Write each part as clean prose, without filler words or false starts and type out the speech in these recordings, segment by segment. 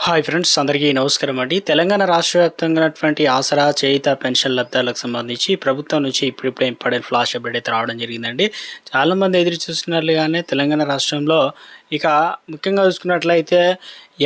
Hi friends, అందరికీ నమస్కారం అండి. తెలంగాణ రాష్ట్ర వ్యాప్తంగా ఉన్నటువంటి ఆసరా, చేయుత పెన్షన్ లబ్ధాలకు సంబంధించి ప్రభుత్వం నుంచి ఇప్పుడిప్పుడే ఇంపార్టెంట్ ఫ్లాష్ అప్డేట్ అయితే రావడం జరిగిందండి. చాలామంది ఎదురు చూస్తున్నట్లుగానే తెలంగాణ రాష్ట్రంలో ఇక ముఖ్యంగా చూసుకున్నట్లయితే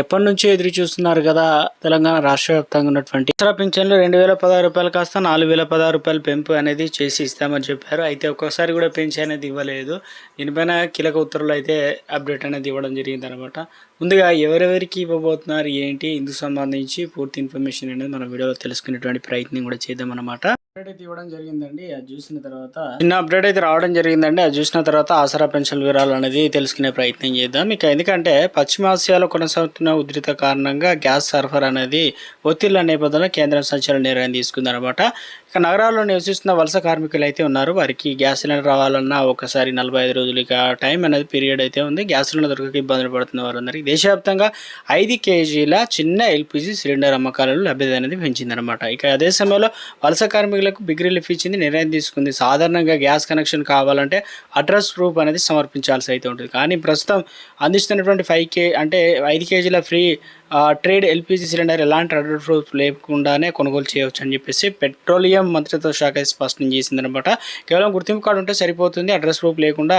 ఎప్పటి నుంచో ఎదురు చూస్తున్నారు కదా. తెలంగాణ రాష్ట్ర వ్యాప్తంగా ఉన్నటువంటి ఆసరా పింఛన్లు 2016 రూపాయలు కాస్త 4016 రూపాయలు పెంపు అనేది చేసి ఇస్తామని చెప్పారు. అయితే ఒక్కోసారి కూడా పెంచి అనేది ఇవ్వలేదు. దీనిపైన కీలక ఉత్తర్వులు అయితే అప్డేట్ అనేది ఇవ్వడం జరిగింది అనమాట. ముందుగా ఎవరెవరికి ఇవ్వబోతున్నారు ఏంటి, ఇందుకు సంబంధించి పూర్తి ఇన్ఫర్మేషన్ అనేది మన వీడియోలో తెలుసుకునేటువంటి ప్రయత్నం కూడా చేద్దాం అనమాట. అప్డేట్ అయితే ఇవ్వడం జరిగిందండి. అది చూసిన తర్వాత చిన్న అప్డేట్ అయితే రావడం జరిగిందండి. అది చూసిన తర్వాత ఆసరా పెన్షన్ వివరాలు అనేది తెలుసుకునే ప్రయత్నం చేద్దాం. ఇక ఎందుకంటే పశ్చిమ ఆసియాలో కొనసాగుతున్న ఉధృత కారణంగా గ్యాస్ సరఫరా అనేది ఒత్తిళ్ల నేపథ్యంలో కేంద్రం సంచలన నిర్ణయం తీసుకుందనమాట. ఇక నగరాల్లో నివసిస్తున్న వలస కార్మికులు అయితే ఉన్నారు. వారికి గ్యాస్ సిలిండర్ రావాలన్నా ఒకసారి 45 రోజులు ఇక టైం అనేది పీరియడ్ అయితే ఉంది. గ్యాస్ సిలిండర్ దొరకక ఇబ్బందులు పడుతున్న వారు అందరికీ దేశవ్యాప్తంగా 5 కేజీల చిన్న ఎల్పిజి సిలిండర్ అమ్మకాలలో లభ్యత అనేది పెంచిందనమాట. ఇక అదే సమయంలో వలస కార్మికులకు బిగ్ రిలీఫ్ ఇచ్చింది, నిర్ణయం తీసుకుంది. సాధారణంగా గ్యాస్ కనెక్షన్ కావాలంటే అడ్రస్ ప్రూఫ్ అనేది సమర్పించాల్సి అయితే ఉంటుంది. కానీ ప్రస్తుతం అందిస్తున్నటువంటి 5 కేజీల ఫ్రీ ట్రేడ్ ఎల్పిజి సిలిండర్ ఎలాంటి అడ్రస్ ప్రూఫ్ లేకుండానే కొనుగోలు చేయవచ్చు అని చెప్పేసి పెట్రోలియం మంత్రిత్వ శాఖ స్పష్టం చేసిందనమాట. కేవలం గుర్తింపు కార్డు ఉంటే సరిపోతుంది. అడ్రస్ ప్రూఫ్ లేకుండా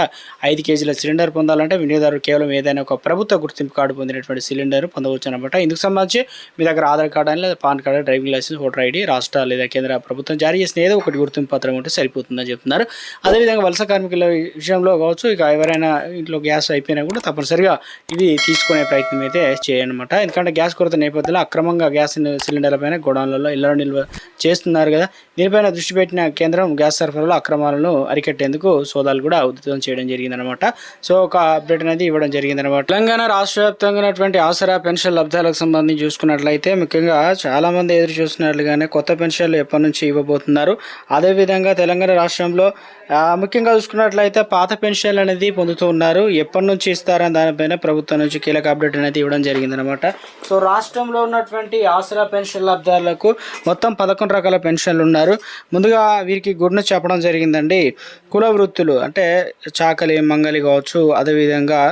5 కేజీల సిలిండర్ పొందాలంటే వినియోగదారుడు కేవలం ఏదైనా ఒక ప్రభుత్వ గుర్తింపు కార్డు పొందినటువంటి సిలిండర్ పొందవచ్చు అనమాట. ఇందుకు సంబంధించి మీ దగ్గర ఆధార్ కార్డు అని లేదా PAN card, driving licence, voter ID, రాష్ట్ర లేదా కేంద్ర ప్రభుత్వం జారీ చేసిన ఏదో ఒకటి గుర్తింపు పత్రం ఉంటే సరిపోతుందని చెప్తున్నారు. అదేవిధంగా వలస కార్మికుల విషయంలో కావచ్చు, ఇక ఎవరైనా ఇంట్లో గ్యాస్ అయిపోయినా కూడా తప్పనిసరిగా ఇవి తీసుకునే ప్రయత్నం అయితే చేయనమాట. ఎందుకంటే గ్యాస్ కొరత నేపథ్యంలో అక్రమంగా గ్యాస్ సిలిండర్లపైన గోడౌన్లలో ఇళ్లలో నిల్వ చేస్తున్నారు కదా. దీనిపైన దృష్టి పెట్టిన కేంద్రం గ్యాస్ సరఫరాలో అక్రమాలను అరికట్టేందుకు సోదాలు కూడా ఉధృతం చేయడం జరిగిందనమాట. సో ఒక అప్డేట్ అనేది ఇవ్వడం జరిగిందనమాట. తెలంగాణ రాష్ట్ర వ్యాప్తంగా ఉన్నటువంటి ఆసరా పెన్షన్ లబ్ధాలకు సంబంధించి చూసుకున్నట్లయితే ముఖ్యంగా చాలా మంది ఎదురు చూస్తున్నట్లుగానే కొత్త పెన్షన్లు ఎప్పటి నుంచి ఇవ్వబోతున్నారు. అదేవిధంగా తెలంగాణ రాష్ట్రంలో ముఖ్యంగా చూసుకున్నట్లయితే పాత పెన్షన్లు అనేది పొందుతూ ఉన్నారు. ఎప్పటి నుంచి ఇస్తారని దానిపైన ప్రభుత్వం నుంచి కీలక అప్డేట్ అనేది ఇవ్వడం జరిగిందనమాట. సో రాష్ట్రంలో ఉన్నటువంటి ఆసరా పెన్షన్ లబ్ధారులకు మొత్తం 11 రకాల పెన్షన్లు ఉన్నారు. ముందుగా వీరికి గుడ్ను చెప్పడం జరిగిందండి. కుల వృత్తులు అంటే చాకలి, మంగలి కావచ్చు, అదేవిధంగా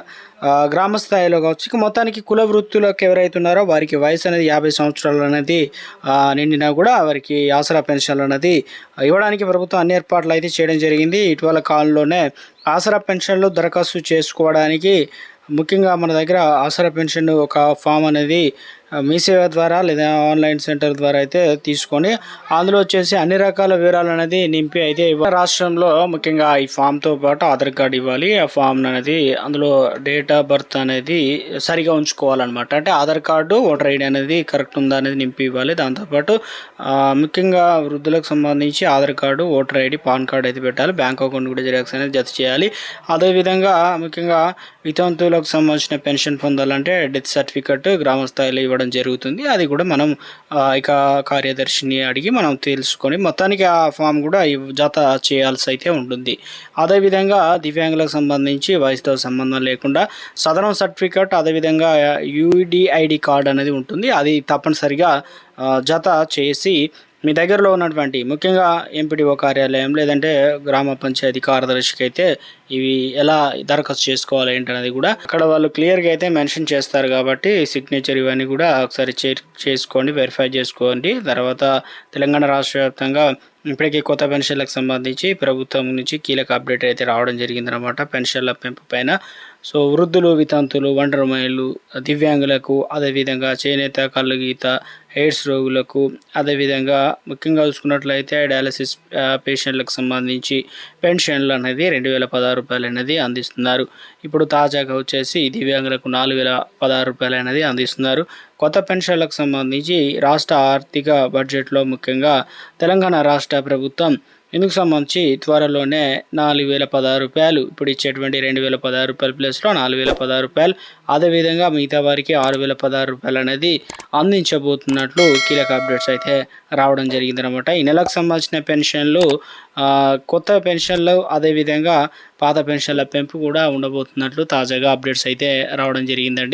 గ్రామ స్థాయిలో కావచ్చు, ఇక మొత్తానికి కుల వృత్తులకు ఎవరైతే ఉన్నారో వారికి వయసు అనేది 50 సంవత్సరాలు అనేది నిండినా కూడా వారికి ఆసరా పెన్షన్లు అనేది ఇవ్వడానికి ప్రభుత్వం అన్ని ఏర్పాట్లు అయితే చేయడం జరిగింది. ఇటీవల కాలంలోనే ఆసరా పెన్షన్లు దరఖాస్తు చేసుకోవడానికి ముఖ్యంగా మన దగ్గర ఆసరా పెన్షన్ ఒక ఫామ్ అనేది మీ సేవ ద్వారా లేదా ఆన్లైన్ సెంటర్ ద్వారా అయితే తీసుకొని అందులో వచ్చేసి అన్ని రకాల వివరాలు అనేది నింపి అయితే రాష్ట్రంలో ముఖ్యంగా ఈ ఫామ్తో పాటు ఆధార్ కార్డు ఇవ్వాలి. ఆ ఫామ్ అనేది అందులో డేట్ ఆఫ్ బర్త్ అనేది సరిగా ఉంచుకోవాలన్నమాట. అంటే ఆధార్ కార్డు, ఓటర్ ఐడి అనేది కరెక్ట్ ఉందా అనేది నింపి ఇవ్వాలి. దాంతోపాటు ముఖ్యంగా వృద్ధులకు సంబంధించి Aadhaar card, voter ID, pan card అయితే పెట్టాలి. బ్యాంక్ అకౌంట్ కూడా జిరాక్స్ అనేది జత చేయాలి. అదేవిధంగా ముఖ్యంగా వితంతువులకు సంబంధించిన పెన్షన్ పొందాలంటే డెత్ సర్టిఫికెట్ గ్రామ స్థాయిలో ఇవ్వడం జరుగుతుంది. అది కూడా మనం ఇక కార్యదర్శిని అడిగి మనం తెలుసుకొని మొత్తానికి ఆ ఫామ్ కూడా జత చేయాల్సి అయితే ఉంటుంది. అదేవిధంగా దివ్యాంగులకు సంబంధించి వయసుతో సంబంధం లేకుండా సదరం సర్టిఫికెట్, అదేవిధంగా యూడిఐడి కార్డు అనేది ఉంటుంది. అది తప్పనిసరిగా జత చేసి మీ దగ్గరలో ఉన్నటువంటి ముఖ్యంగా ఎంపీడీఓ కార్యాలయం లేదంటే గ్రామ పంచాయతీ కార్యదర్శికి అయితే ఇవి ఎలా దరఖాస్తు చేసుకోవాలి ఏంటనేది కూడా అక్కడ వాళ్ళు క్లియర్గా అయితే మెన్షన్ చేస్తారు. కాబట్టి సిగ్నేచర్ ఇవన్నీ కూడా ఒకసారి చేసుకోండి, వెరిఫై చేసుకోండి. తర్వాత తెలంగాణ రాష్ట్ర వ్యాప్తంగా ఇప్పటికీ కొత్త పెన్షన్లకు సంబంధించి ప్రభుత్వం నుంచి కీలక అప్డేట్ అయితే రావడం జరిగిందనమాట. పెన్షన్ల పెంపు పైన సో వృద్ధులు, వితంతులు, ఒంటరి మహిళలు, దివ్యాంగులకు, అదేవిధంగా చేనేత, కళ్ళు గీత, ఎయిడ్స్ రోగులకు, అదేవిధంగా ముఖ్యంగా చూసుకున్నట్లయితే డయాలసిస్ పేషెంట్లకు సంబంధించి పెన్షన్లు అనేది 2016 రూపాయలు అనేది అందిస్తున్నారు. ఇప్పుడు తాజాగా వచ్చేసి దివ్యాంగులకు 4016 రూపాయలు అనేది అందిస్తున్నారు. కొత్త పెన్షన్లకు సంబంధించి రాష్ట్ర ఆర్థిక బడ్జెట్లో ముఖ్యంగా తెలంగాణ రాష్ట్ర ప్రభుత్వం ఇందుకు సంబంధించి త్వరలోనే 4016 రూపాయలు ఇప్పుడు ఇచ్చేటువంటి 2016 రూపాయల ప్లేస్లో 4016 రూపాయలు, అదేవిధంగా మిగతా వారికి 6016 రూపాయలు అనేది అందించబోతున్నట్లు కీలక అప్డేట్స్ అయితే రావడం జరిగిందనమాట. ఈ నెలకు సంబంధించిన పెన్షన్లు, కొత్త పెన్షన్లు, అదేవిధంగా పాత పెన్షన్ల పెంపు కూడా ఉండబోతున్నట్లు తాజాగా అప్డేట్స్ అయితే రావడం జరిగిందండి.